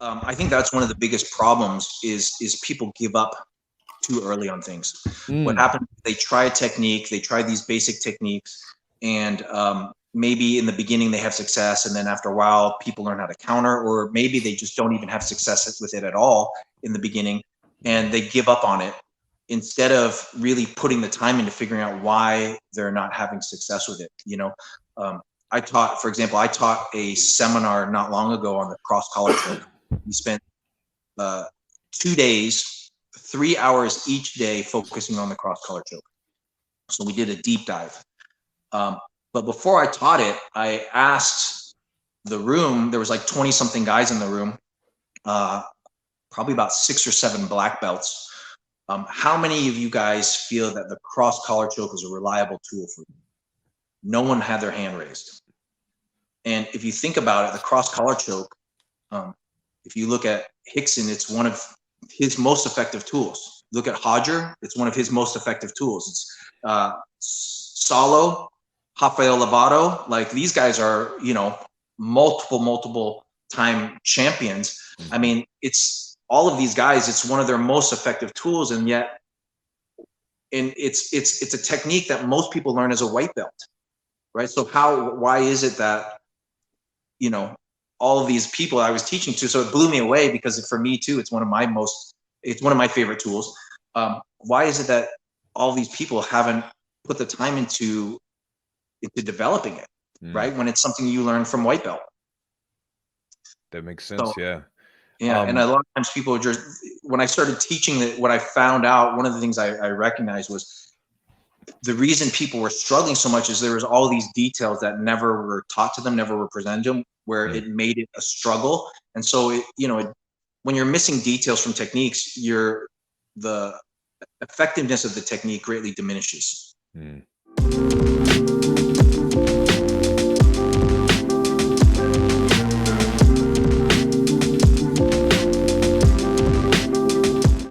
I think that's one of the biggest problems is people give up too early on things. What happens, they try a technique, they try these basic techniques, and maybe in the beginning they have success, and then after a while people learn how to counter, or maybe they just don't even have success with it at all in the beginning, and they give up on it instead of really putting the time into figuring out why they're not having success with it. I taught a seminar not long ago on the cross collar choke. We spent 2 days, 3 hours each day focusing on the cross collar choke. So we did a deep dive. But before I taught it, I asked the room, there was like 20 something guys in the room, probably about 6 or 7 black belts. How many of you guys feel that the cross collar choke is a reliable tool for you? No one had their hand raised. And if you think about it, the cross collar choke, if you look at Hickson, it's one of his most effective tools. Look at Hodger, it's one of his most effective tools. It's Salo, Rafael Lovato, like these guys are, multiple time champions. I mean, it's all of these guys, it's one of their most effective tools, and yet it's a technique that most people learn as a white belt, right? So why is it that, all of these people I was teaching to, so it blew me away, because for me too, it's one of my favorite tools. Why is it that all these people haven't put the time into developing it, right? When it's something you learn from white belt. That makes sense. Yeah. Yeah. And a lot of times people just, when I started teaching that, what I found out, one of the things I recognized was the reason people were struggling so much is there was all these details that never were taught to them, never were presented to them, where it made it a struggle. And so, when you're missing details from techniques, the effectiveness of the technique greatly diminishes.